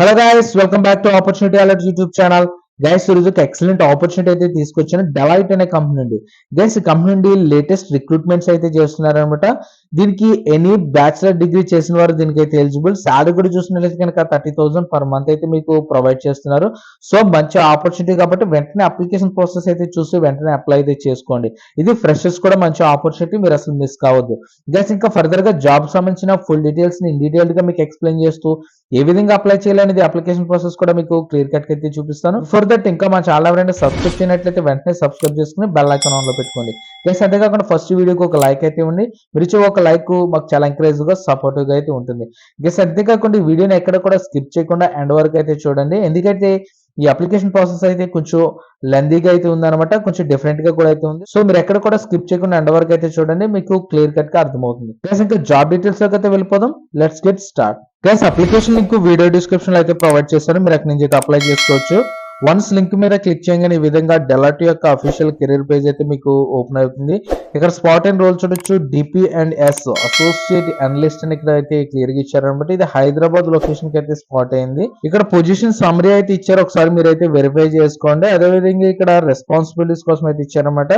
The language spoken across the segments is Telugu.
Hello guys, welcome back to opportunity alert YouTube channel. Guys, ఈరోజు ఒక ఎక్సలెంట్ ఆపర్చునిటీ అయితే తీసుకొచ్చాను డెలాయిట్ అనే కంపెనీ నుండి. గైస్, ఈ కంపెనీ నుండి లేటెస్ట్ రిక్రూట్మెంట్స్ అయితే చేస్తున్నారు అనమాట. దీనికి ఎనీ బ్యాచిలర్ డిగ్రీ చేసిన వారు దీనికైతే ఎలిజిబుల్. శాలరీ కూడా చూసినట్లయితే కనుక 30,000 పర్ మంత్ అయితే మీకు ప్రొవైడ్ చేస్తున్నారు. సో మంచి ఆపర్చునిటీ కాబట్టి వెంటనే అప్లికేషన్ ప్రాసెస్ అయితే చూసి వెంటనే అప్లై అయితే చేసుకోండి. ఇది ఫ్రెషర్స్ కూడా మంచి ఆపర్చునిటీ, మీరు అసలు మిస్ కావద్దు. గైస్, ఇంకా ఫర్దర్ గా జాబ్ సంబంధించిన ఫుల్ డీటెయిల్స్ ని డీటెయిల్డ్ గా మీకు ఎక్స్ప్లెయిన్ చేస్తూ ఏ విధంగా అప్లై చేయాలనేది అప్లికేషన్ ప్రాసెస్ కూడా మీకు క్లియర్ కట్ అయితే చూపిస్తాను. ఫర్ దట్ ఇంకా మా ఛానల్ ఎవరైనా సబ్స్క్రైబ్ చేయనట్లయితే వెంటనే సబ్స్క్రైబ్ చేసుకుని బెల్ ఐకాన్ ఆన్ లో పెట్టుకోండి. ప్లస్ అంతేకాకుండా ఫస్ట్ వీడియోకి ఒక లైక్ అయితే ఉంది. మీరు ఇచ్చే ఒక లైక్ మాకు చాలా ఎంకరేజ్ గా సపోర్టివ్ గా అయితే ఉంటుంది. గెస్ అంతేకాకుండా ఈ వీడియోని ఎక్కడ కూడా స్కిప్ చేయకుండా ఎండ్ వరకు అయితే చూడండి. ఎందుకంటే ఈ అప్లికేషన్ ప్రాసెస్ అయితే కొంచెం లెందీగా అయితే ఉందన్నమాట, కొంచెం డిఫరెంట్ గా కూడా అయితే ఉంది. సో మీరు ఎక్కడ కూడా స్కిప్ చేయకుండా ఎండ్ వరకు అయితే చూడండి, మీకు క్లియర్ కట్ గా అర్థమవుతుంది. ప్లస్ ఇంకా జాబ్ డీటెయిల్స్ లోకి అయితే వెళ్ళిపోదాం. Let's get start. Guys, application link video description లో అయితే ప్రొవైడ్ చేస్తాను, మీరు అక్కడి నుంచి అయితే అప్లై చేసుకోవచ్చు. వన్స్ లింక్ మీద క్లిక్ చేయగానే ఈ విధంగా డెలాయిట్ యొక్క అఫీషియల్ కెరీర్ పేజ్ అయితే మీకు ఓపెన్ అవుతుంది. ఇక్కడ స్పాట్ అండ్ రోల్ చూడొచ్చు, DP and S associate analyst అని ఇక్కడ అయితే క్లియర్ గా ఇచ్చారనమాట. ఇది హైదరాబాద్ లొకేషన్ కి అయితే స్పాట్ అయింది. ఇక్కడ పొజిషన్ సమ్మరీ అయితే ఇచ్చారు, ఒకసారి మీరు అయితే వెరిఫై చేసుకోండి. అదేవిధంగా ఇక్కడ రెస్పాన్సిబిలిటీస్ కోసం అయితే ఇచ్చారనమాట.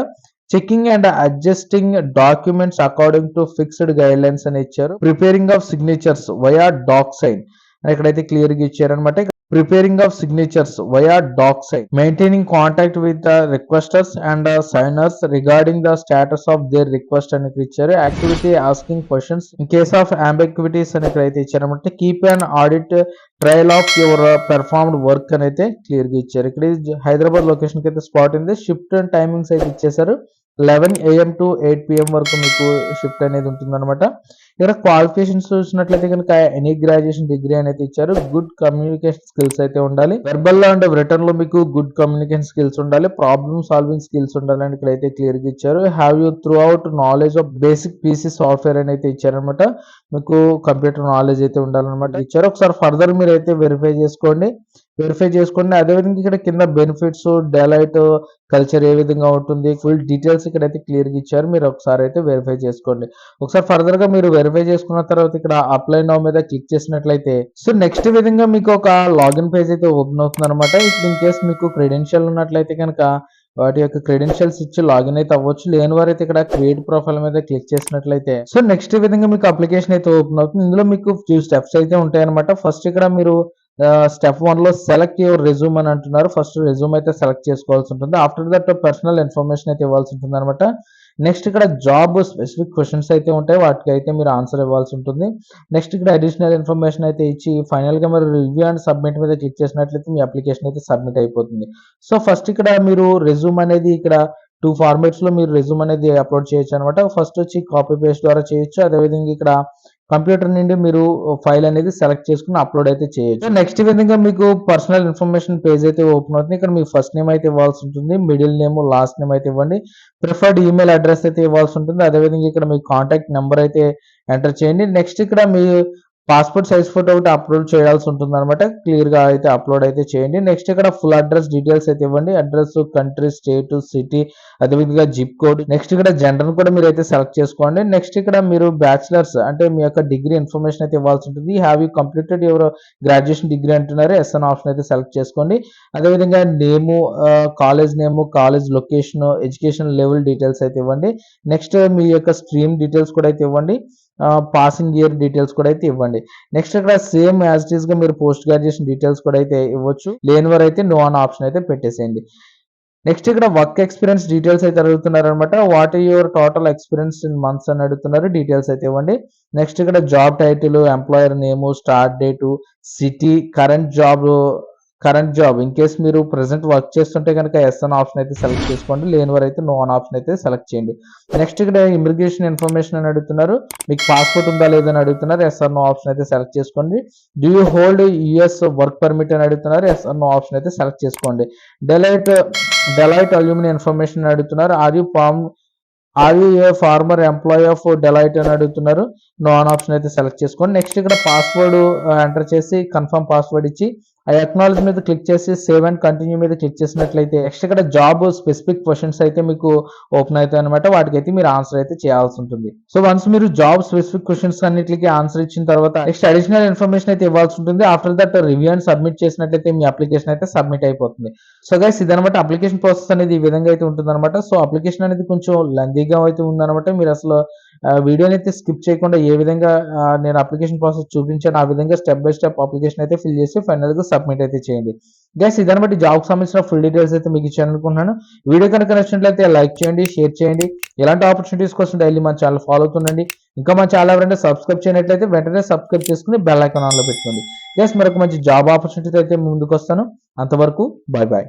Checking and adjusting documents according to fixed guidelines అని ఇచ్చారు. Preparing of signatures via doc sign అని ఇక్కడైతే క్లియర్ గా ఇచ్చారనమాట. Preparing of signatures via doc sign, maintaining contact with the requesters and signers regarding the status of their request అని ఇచ్చారు. Activity asking questions in case of ambiguities అని ఇక్కడైతే ఇచ్చారనమాట. Keep and audit trail of your performed work అని అయితే క్లియర్ గా ఇచ్చారు. ఇక్కడ హైదరాబాద్ లొకేషన్ కి అయితే స్పాట్ ఉంది. షిఫ్ట్ అండ్ టైమింగ్స్ అయితే ఇచ్చేసారు. 11 AM to 8 PM వరకు మీకు షిఫ్ట్ అనేది ఉంటుంది అనమాట. ఇక్కడ క్వాలిఫికేషన్స్ చూసినట్లయితే కనుక ఎనీ గ్రాడ్యుయేషన్ డిగ్రీ అనేది ఇచ్చారు. గుడ్ కమ్యూనికేషన్ స్కిల్స్ అయితే ఉండాలి. వెర్బల్ లో అండ్ రిటర్న్ లో మీకు గుడ్ కమ్యూనికేషన్ స్కిల్స్ ఉండాలి. ప్రాబ్లమ్ సాల్వింగ్ స్కిల్స్ ఉండాలి అని ఇక్కడ అయితే క్లియర్ గా ఇచ్చారు. Have you through out knowledge of basic PC software అని అయితే ఇచ్చారనమాట. మీకు కంప్యూటర్ నాలెడ్జ్ అయితే ఉండాలన్నమాట ఇచ్చారు. ఒకసారి ఫర్దర్ మీరు అయితే వెరిఫై చేసుకోండి. అదేవిధంగా ఇక్కడ కింద బెనిఫిట్స్, డెలైట్ కల్చర్ ఏ విధంగా ఉంటుంది, ఫుల్ డీటెయిల్స్ ఇక్కడ అయితే క్లియర్ గా ఇచ్చారు. మీరు ఒకసారి అయితే వెరిఫై చేసుకోండి. ఒకసారి ఫర్దర్ గా మీరు వెరిఫై చేసుకున్న తర్వాత ఇక్కడ అప్లై నౌ మీద క్లిక్ చేసినట్లయితే సో నెక్స్ట్ విధంగా మీకు ఒక లాగిన్ పేజ్ అయితే ఓపెన్ అవుతుంది అనమాట. ఇప్పుడు ఇన్ కేస్ మీకు క్రెడెన్షియల్ ఉన్నట్లయితే కనుక వాటి యొక్క క్రెడెన్షియల్స్ ఇచ్చి లాగిన్ అయితే అవ్వచ్చు. లేని వారు అయితే ఇక్కడ క్రియేట్ ప్రొఫైల్ మీద క్లిక్ చేసినట్లయితే సో నెక్స్ట్ విధంగా మీకు అప్లికేషన్ అయితే ఓపెన్ అవుతుంది. ఇందులో మీకు ఫ్యూ స్టెప్స్ అయితే ఉంటాయి అనమాట. ఫస్ట్ ఇక్కడ మీరు స్టెప్ 1 లో సెలెక్ట్ యువర్ రెజ్యూమ్ అని అంటున్నారు. ఫస్ట్ రెజ్యూమ్ అయితే సెలెక్ట్ చేసుకోవాల్సి ఉంటుంది. ఆఫ్టర్ దట్ పర్సనల్ ఇన్ఫర్మేషన్ అయితే ఇవ్వాల్సి ఉంటుంది అనమాట. నెక్స్ట్ ఇక్కడ జాబ్ స్పెసిఫిక్ క్వశ్చన్స్ అయితే ఉంటాయి, వాటికి అయితే మీరు ఆన్సర్ ఇవ్వాల్సి ఉంటుంది. నెక్స్ట్ ఇక్కడ అడిషనల్ ఇన్ఫర్మేషన్ అయితే ఇచ్చి ఫైనల్ గా మీరు రివ్యూ అండ్ సబ్మిట్ మీద క్లిక్ చేసినట్లయితే మీ అప్లికేషన్ అయితే సబ్మిట్ అయిపోతుంది. సో ఫస్ట్ ఇక్కడ మీరు రెజ్యూమ్ అనేది ఇక్కడ 2 ఫార్మాట్స్ లో మీరు రెజ్యూమ్ అనేది అప్లోడ్ చేయొచ్చు అనమాట. ఫస్ట్ వచ్చి కాపీ పేస్ట్ ద్వారా చేయొచ్చు. అదేవిధంగా ఇక్కడ కంప్యూటర్ నుండి మీరు ఫైల్ అనేది సెలెక్ట్ చేసుకుని అప్లోడ్ అయితే చేయొచ్చు. నెక్స్ట్ విధంగా మీకు పర్సనల్ ఇన్ఫర్మేషన్ పేజ్ అయితే ఓపెన్ అవుతుంది. ఇక్కడ మీ ఫస్ట్ నేమ్ అయితే ఇవ్వాల్సి ఉంటుంది, మిడిల్ నేమ్, లాస్ట్ నేమ్ అయితే ఇవ్వండి. ప్రిఫర్డ్ ఈమెయిల్ అడ్రస్ అయితే ఇవ్వాల్సి ఉంటుంది. అదేవిధంగా ఇక్కడ మీ కాంటాక్ట్ నెంబర్ అయితే ఎంటర్ చేయండి. నెక్స్ట్ ఇక్కడ మీ పాస్పోర్ట్ సైజ్ ఫోటో ఒకటి అప్లోడ్ చేయాల్సి ఉంటుంది అనమాట. క్లియర్ గా అయితే అప్లోడ్ అయితే చేయండి. నెక్స్ట్ ఇక్కడ ఫుల్ అడ్రస్ డీటెయిల్స్ అయితే ఇవ్వండి. అడ్రస్, కంట్రీ, స్టేట్, సిటీ, అదేవిధంగా జిప్ కోడ్. నెక్స్ట్ ఇక్కడ జెండర్ కూడా మీరు అయితే సెలెక్ట్ చేసుకోండి. నెక్స్ట్ ఇక్కడ మీరు బ్యాచిలర్స్ అంటే మీ యొక్క డిగ్రీ ఇన్ఫర్మేషన్ అయితే ఇవ్వాల్సి ఉంటుంది. Have you completed your graduation degree అంటున్నారు. ఎస్ అనే ఆప్షన్ అయితే సెలెక్ట్ చేసుకోండి. అదేవిధంగా name, college name, college location, education level details అయితే ఇవ్వండి. నెక్స్ట్ మీ యొక్క స్ట్రీమ్ డీటెయిల్స్ కూడా అయితే ఇవ్వండి. పాసింగ్ ఇయర్ డీటెయిల్స్ కూడా అయితే ఇవ్వండి. నెక్స్ట్ ఇక్కడ సేమ్ యాజ్ ఇట్ ఈస్ గా మీరు పోస్ట్ గ్రాడ్యుయేషన్ డీటెయిల్స్ కూడా అయితే ఇవ్వచ్చు. లేని వారు అయితే నో అనే ఆప్షన్ అయితే పెట్టేసేయండి. నెక్స్ట్ ఇక్కడ వర్క్ ఎక్స్పీరియన్స్ డీటెయిల్స్ అయితే అడుగుతున్నారు అనమాట. What is your total experience in months అని అడుగుతున్నారు. డీటెయిల్స్ అయితే ఇవ్వండి. నెక్స్ట్ ఇక్కడ job title, employer name, start date, city, current job in case మీరు ప్రెసెంట్ వర్క్ చేస్తుంటే కనుక ఎస్ అనే ఆప్షన్ అయితే సెలెక్ట్ చేసుకోండి. లేని వారు అయితే నో అనే ఆప్షన్ అయితే సెలెక్ట్ చేయండి. నెక్స్ట్ ఇక్కడ ఇమిగ్రేషన్ ఇన్ఫర్మేషన్ అని అడుగుతున్నారు. మీకు పాస్పోర్ట్ ఉందా లేదని అడుగుతున్నారు. ఎస్ ఆర్ నో ఆప్షన్ అయితే సెలెక్ట్ చేసుకోండి. Do you hold US work permit అని అడుగుతున్నారు. ఎస్ ఆర్ నో ఆప్షన్ అయితే సెలెక్ట్ చేసుకోండి. డెలైట్ అల్యూమిని ఇన్ఫర్మేషన్ అడుగుతున్నారు. Are you a former employee of Deloitte అని అడుగుతున్నారు. నో ఆన్ ఆప్షన్ అయితే సెలెక్ట్ చేసుకోండి. నెక్స్ట్ ఇక్కడ పాస్వర్డ్ ఎంటర్ చేసి కన్ఫర్మ్ పాస్వర్డ్ ఇచ్చి ఆ అక్నాలెడ్జ్ మీద క్లిక్ చేసి సేవ్ అండ్ కంటిన్యూ మీద క్లిక్ చేసినట్లయితే నెక్స్ట్ ఇక్కడ జాబ్ స్పెసిఫిక్ క్వశ్చన్స్ అయితే మీకు ఓపెన్ అవుతాయి అనమాట. వాటికైతే మీరు ఆన్సర్ అయితే చేయాల్సి ఉంటుంది. సో వన్స్ మీరు జాబ్ స్పెసిఫిక్ క్వశ్చన్స్ అన్నిటికీ ఆన్సర్ ఇచ్చిన తర్వాత నెక్స్ట్ అడిషనల్ ఇన్ఫర్మేషన్ అయితే ఇవ్వాల్సి ఉంటుంది. After that review and submit చేసినట్లయితే మీ అప్లికేషన్ అయితే సబ్మిట్ అయిపోతుంది. సో గైస్ ఇదనమాట అప్లికేషన్ ప్రాసెస్ అనేది ఈ విధంగా అయితే ఉంటుందన్నమాట. సో అప్లికేషన్ అనేది కొంచెం లెందీగా అయితే ఉందన్నమాట. మీరు అసలు వీడియోని అయితే స్కిప్ చేయకుండా ఏ విధంగా నేను అప్లికేషన్ ప్రాసెస్ చూపించాను ఆ విధంగా స్టెప్ బై స్టెప్ అప్లికేషన్ అయితే ఫిల్ చేసి ఫైనల్ గా సబ్మిట్ అయితే చేయండి. గైస్ ఇదాన్ని బట్టి జాబ్ సంబంధించిన ఫుల్ డీటెయిల్స్ అయితే మీకు ఇచ్చాను అనుకుంటున్నాను. వీడియో కనుక నచ్చినట్లయితే లైక్ చేయండి, షేర్ చేయండి. ఇలాంటి ఆపర్చునిటీస్ కోసం డైలీ మన ఛానల్ ఫాలో అవుతుండండి. ఇంకా మన ఛానల్ ఎవరైనా సబ్స్క్రైబ్ చేయనట్లయితే వెంటనే సబ్స్క్రైబ్ చేసుకుని బెల్ ఐకాన్ ఆన్ లో పెట్టుకోండి. గైస్ మరొక మంచి జాబ్ ఆపర్చునిటీ అయితే ముందుకు వస్తాను. అంతవరకు బై బాయ్.